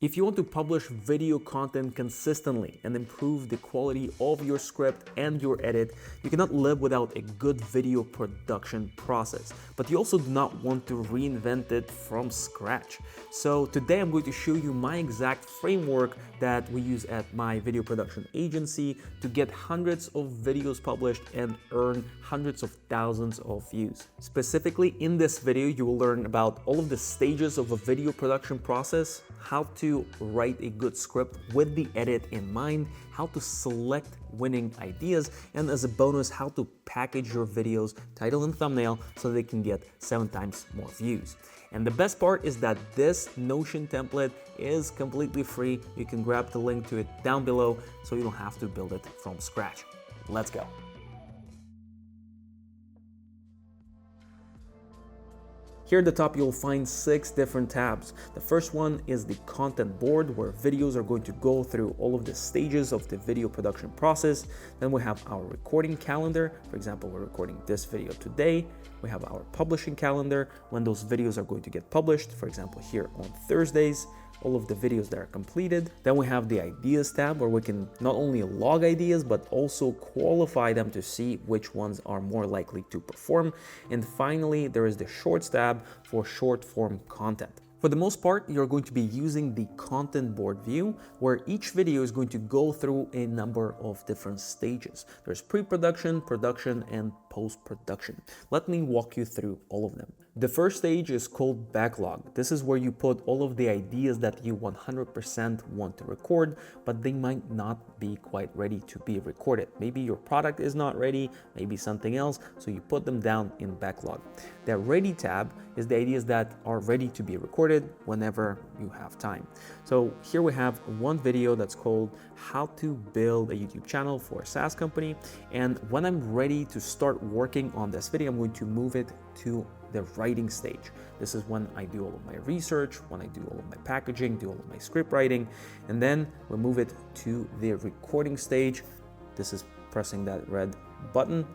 If you want to publish video content consistently and improve the quality of your script and your edit, you cannot live without a good video production process. But you also do not want to reinvent it from scratch. So today I'm going to show you my exact framework that we use at my video production agency to get hundreds of videos published and earn hundreds of thousands of views. Specifically in this video, you will learn about all of the stages of a video production process, how to write a good script with the edit in mind, how to select winning ideas, and as a bonus, how to package your videos, title and thumbnail, so they can get 7 times more views. And the best part is that this Notion template is completely free. You can grab the link to it down below, so you don't have to build it from scratch. Let's go. Here at the top, you'll find 6 different tabs. The first one is the content board, where videos are going to go through all of the stages of the video production process. Then we have our recording calendar. For example, we're recording this video today. We have our publishing calendar, when those videos are going to get published. For example, here on Thursdays, all of the videos that are completed. Then we have the ideas tab, where we can not only log ideas, but also qualify them to see which ones are more likely to perform. And finally, there is the shorts tab for short form content. For the most part, you're going to be using the content board view, where each video is going to go through a number of different stages. There's pre-production, production, and post-production. Let me walk you through all of them. The first stage is called backlog. This is where you put all of the ideas that you 100% want to record, but they might not be quite ready to be recorded. Maybe your product is not ready, maybe something else, so you put them down in backlog. The ready tab is the ideas that are ready to be recorded whenever you have time. So here we have one video that's called How to Build a YouTube Channel for a SaaS Company. And when I'm ready to start working on this video, I'm going to move it to the writing stage. This is when I do all of my research, when I do all of my packaging, do all of my script writing, and then we move it to the recording stage. This is pressing that red button.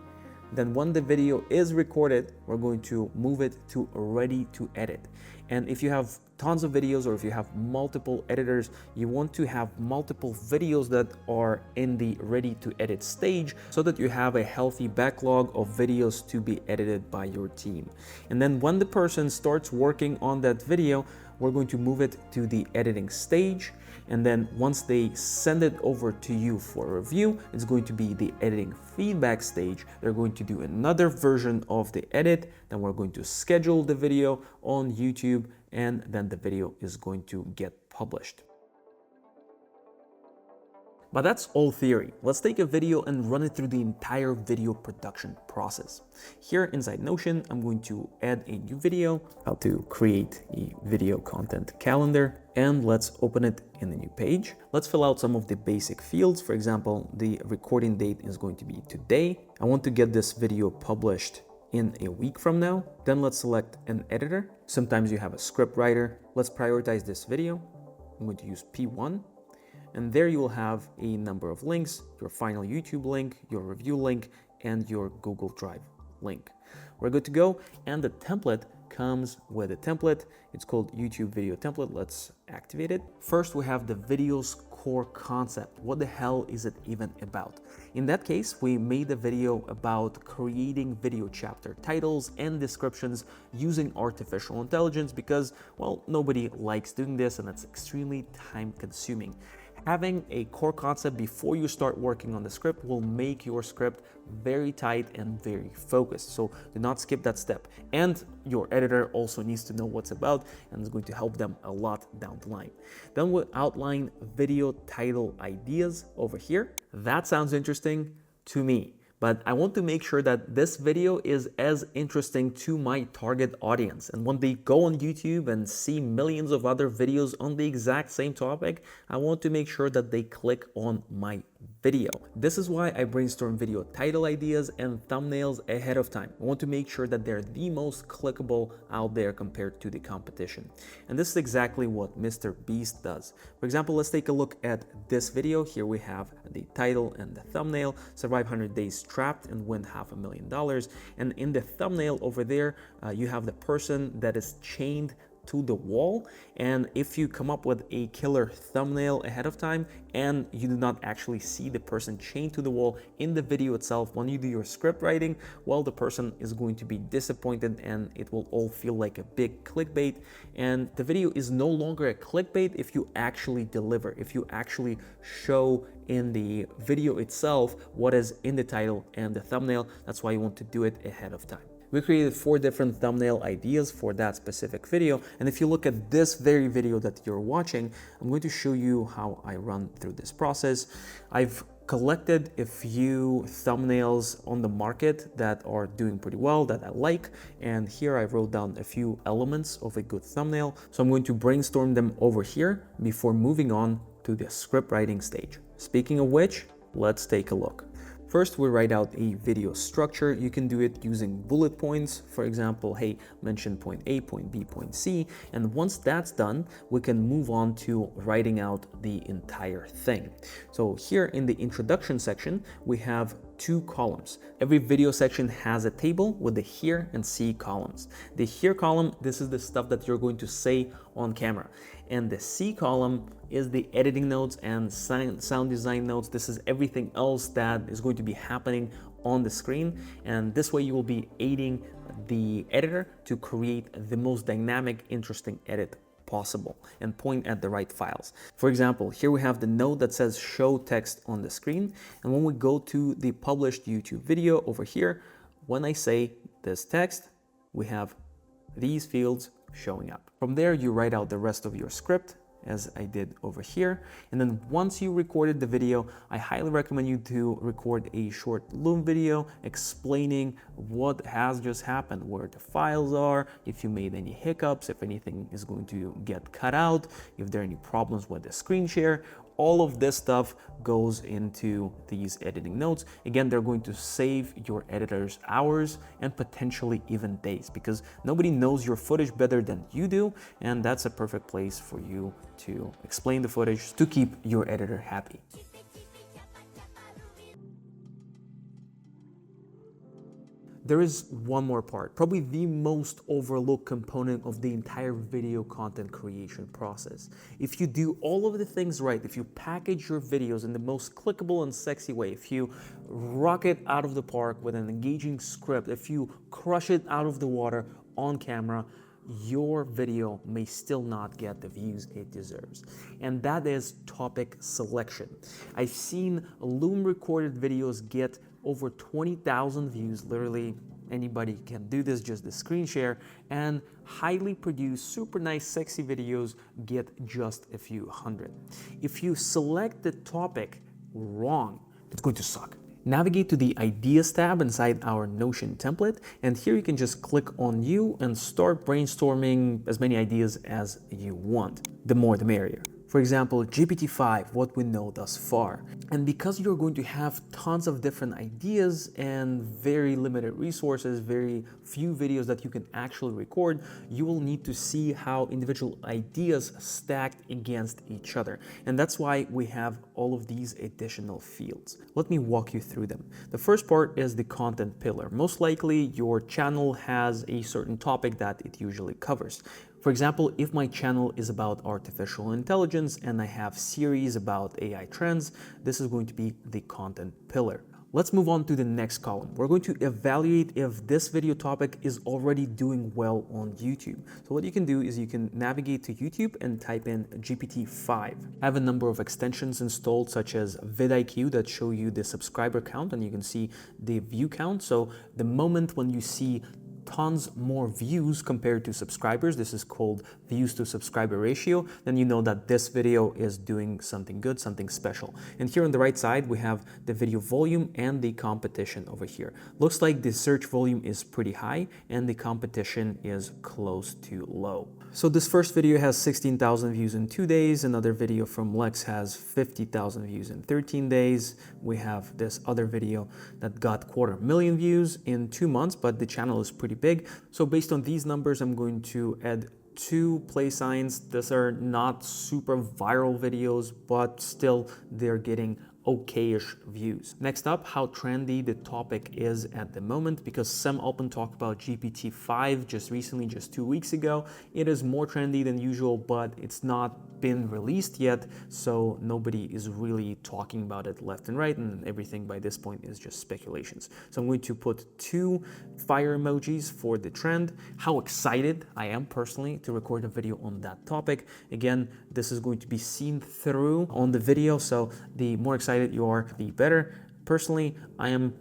Then when the video is recorded, we're going to move it to ready to edit. And if you have tons of videos, or if you have multiple editors, you want to have multiple videos that are in the ready to edit stage, so that you have a healthy backlog of videos to be edited by your team. And then when the person starts working on that video, we're going to move it to the editing stage. And then once they send it over to you for review, it's going to be the editing feedback stage. They're going to do another version of the edit. Then we're going to schedule the video on YouTube, and then the video is going to get published. But that's all theory. Let's take a video and run it through the entire video production process. Here inside Notion, I'm going to add a new video, how to create a video content calendar, and let's open it in a new page. Let's fill out some of the basic fields. For example, the recording date is going to be today. I want to get this video published in a week from now. Then let's select an editor. Sometimes you have a script writer. Let's prioritize this video. I'm going to use P1. And there you will have a number of links, your final YouTube link, your review link, and your Google Drive link. We're good to go. And the template comes with a template. It's called YouTube video template. Let's activate it. First, we have the video's core concept. What the hell is it even about? In that case, we made a video about creating video chapter titles and descriptions using artificial intelligence because, well, nobody likes doing this and it's extremely time consuming. Having a core concept before you start working on the script will make your script very tight and very focused. So do not skip that step. And your editor also needs to know what's about, and it's going to help them a lot down the line. Then we'll outline video title ideas over here. That sounds interesting to me, but I want to make sure that this video is as interesting to my target audience. And when they go on YouTube and see millions of other videos on the exact same topic, I want to make sure that they click on my video. This is why I brainstorm video title ideas and thumbnails ahead of time. I want to make sure that they're the most clickable out there compared to the competition. And this is exactly what Mr. Beast does. For example, let's take a look at this video. Here we have the title and the thumbnail, survive 100 days trapped and win $500,000. And in the thumbnail over there, you have the person that is chained to the wall. And if you come up with a killer thumbnail ahead of time and you do not actually see the person chained to the wall in the video itself, when you do your script writing, well, the person is going to be disappointed and it will all feel like a big clickbait. And the video is no longer a clickbait if you actually deliver, if you actually show in the video itself what is in the title and the thumbnail. That's why you want to do it ahead of time. We created 4 different thumbnail ideas for that specific video. And if you look at this very video that you're watching, I'm going to show you how I run through this process. I've collected a few thumbnails on the market that are doing pretty well, that I like. And here I wrote down a few elements of a good thumbnail. So I'm going to brainstorm them over here before moving on to the script writing stage. Speaking of which, let's take a look. First, we write out a video structure. You can do it using bullet points. For example, hey, mention point A, point B, point C. And once that's done, we can move on to writing out the entire thing. So here in the introduction section, we have 2 columns. Every video section has a table with the here and see columns. The here column, this is the stuff that you're going to say on camera. And the C column is the editing notes and sound design notes. This is everything else that is going to be happening on the screen. And this way you will be aiding the editor to create the most dynamic, interesting edit possible and point at the right files. For example, here we have the note that says show text on the screen. And when we go to the published YouTube video over here, when I say this text, we have these fields showing up. From there, you write out the rest of your script as I did over here. And then once you recorded the video, I highly recommend you to record a short Loom video explaining what has just happened, where the files are, if you made any hiccups, if anything is going to get cut out, if there are any problems with the screen share. All of this stuff goes into these editing notes. Again, they're going to save your editor's hours and potentially even days, because nobody knows your footage better than you do. And that's a perfect place for you to explain the footage to keep your editor happy. There is one more part, probably the most overlooked component of the entire video content creation process. If you do all of the things right, if you package your videos in the most clickable and sexy way, if you rock it out of the park with an engaging script, if you crush it out of the water on camera, your video may still not get the views it deserves. And that is topic selection. I've seen Loom recorded videos get over 20,000 views. Literally anybody can do this, just the screen share, and highly produced, super nice, sexy videos get just a few hundred. If you select the topic wrong, it's going to suck. Navigate to the Ideas tab inside our Notion template, and here you can just click on New and start brainstorming as many ideas as you want. The more the merrier. For example, GPT-5, what we know thus far. And because you're going to have tons of different ideas and very limited resources, very few videos that you can actually record, you will need to see how individual ideas stacked against each other. And that's why we have all of these additional fields. Let me walk you through them. The first part is the content pillar. Most likely your channel has a certain topic that it usually covers. For example, if my channel is about artificial intelligence and I have series about AI trends, this is going to be the content pillar. Let's move on to the next column. We're going to evaluate if this video topic is already doing well on YouTube. So what you can do is you can navigate to YouTube and type in GPT-5. I have a number of extensions installed, such as vidIQ, that show you the subscriber count, and you can see the view count. So the moment when you see tons more views compared to subscribers, this is called views to subscriber ratio, then you know that this video is doing something good, something special. And here on the right side, we have the video volume and the competition over here. Looks like the search volume is pretty high and the competition is close to low. So this first video has 16,000 views in 2 days. Another video from Lex has 50,000 views in 13 days. We have this other video that got 250,000 views in 2 months, but the channel is pretty big. So based on these numbers, I'm going to add 2 play signs. These are not super viral videos, but still they're getting okayish views. Next up, how trendy the topic is at the moment, because Sam Altman talked about GPT-5 just recently, just 2 weeks ago. It is more trendy than usual, but it's not been released yet, so nobody is really talking about it left and right, and everything by this point is just speculations. So I'm going to put 2 fire emojis for the trend. How excited I am personally to record a video on that topic. Again, this is going to be seen through on the video, so the more excited you are, the better. Personally, I am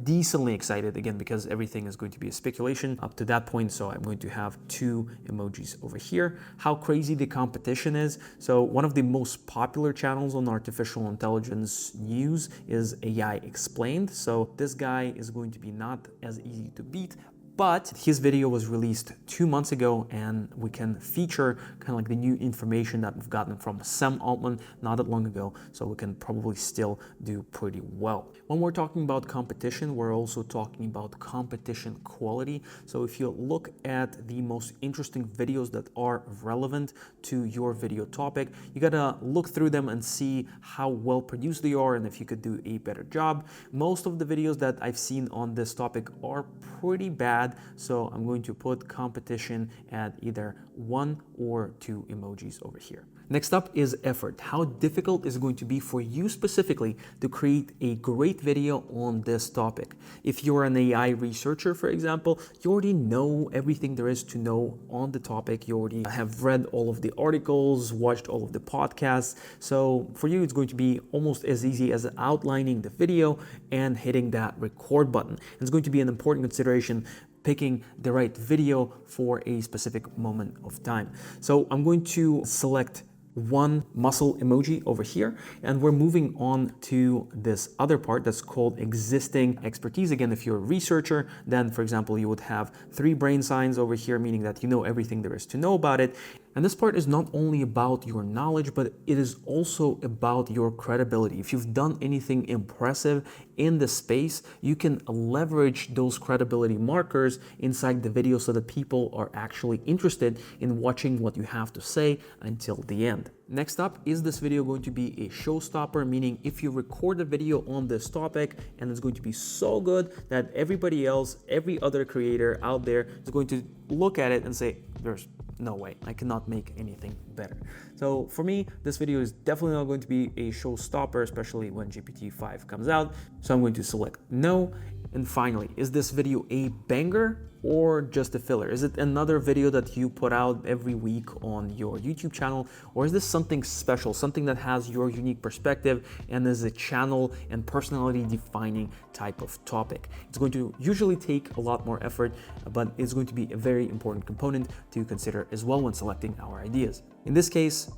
decently excited, again, because everything is going to be a speculation up to that point. So I'm going to have 2 emojis over here. How crazy the competition is. So one of the most popular channels on artificial intelligence news is AI Explained. So this guy is going to be not as easy to beat, but his video was released 2 months ago, and we can feature kind of like the new information that we've gotten from Sam Altman not that long ago, so we can probably still do pretty well. When we're talking about competition, we're also talking about competition quality. So if you look at the most interesting videos that are relevant to your video topic, you gotta look through them and see how well produced they are and if you could do a better job. Most of the videos that I've seen on this topic are pretty bad, so I'm going to put competition at either 1 or 2 emojis over here. Next up is effort. How difficult is it going to be for you specifically to create a great video on this topic? If you're an AI researcher, for example, you already know everything there is to know on the topic. You already have read all of the articles, watched all of the podcasts. So for you, it's going to be almost as easy as outlining the video and hitting that record button. It's going to be an important consideration picking the right video for a specific moment of time. So I'm going to select 1 muscle emoji over here, and we're moving on to this other part that's called existing expertise. Again, if you're a researcher, then for example, you would have 3 brain signs over here, meaning that you know everything there is to know about it. And this part is not only about your knowledge, but it is also about your credibility. If you've done anything impressive in the space, you can leverage those credibility markers inside the video so that people are actually interested in watching what you have to say until the end. Next up, is this video going to be a showstopper? Meaning if you record a video on this topic and it's going to be so good that everybody else, every other creator out there is going to look at it and say, there's no way, I cannot make anything better. So for me, this video is definitely not going to be a showstopper, especially when GPT-5 comes out. So I'm going to select no. And finally, is this video a banger or just a filler? Is it another video that you put out every week on your YouTube channel? Or is this something special, something that has your unique perspective and is a channel and personality defining type of topic? It's going to usually take a lot more effort, but it's going to be a very important component to consider as well when selecting our ideas. In this case,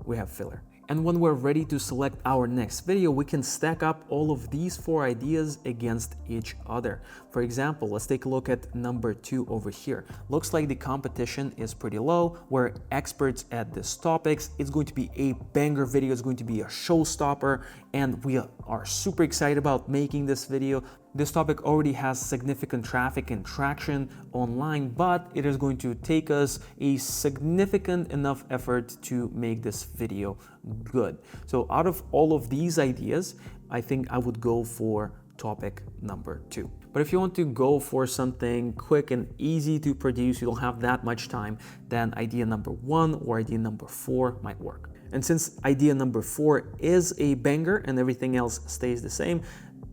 we have filler. And when we're ready to select our next video, we can stack up all of these 4 ideas against each other. For example, let's take a look at number 2 over here. Looks like the competition is pretty low. We're experts at this topics. It's going to be a banger video. It's going to be a showstopper, and we are super excited about making this video. This topic already has significant traffic and traction online, but it is going to take us a significant enough effort to make this video good. So out of all of these ideas, I think I would go for topic number 2. But if you want to go for something quick and easy to produce, you don't have that much time, then idea number 1 or idea number 4 might work. And since idea number 4 is a banger and everything else stays the same,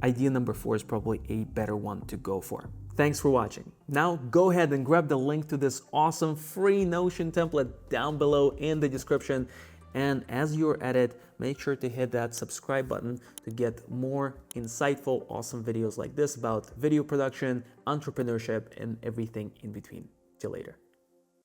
idea number 4 is probably a better one to go for. Thanks for watching. Now go ahead and grab the link to this awesome free Notion template down below in the description. And as you're at it, make sure to hit that subscribe button to get more insightful, awesome videos like this about video production, entrepreneurship, and everything in between. Till later.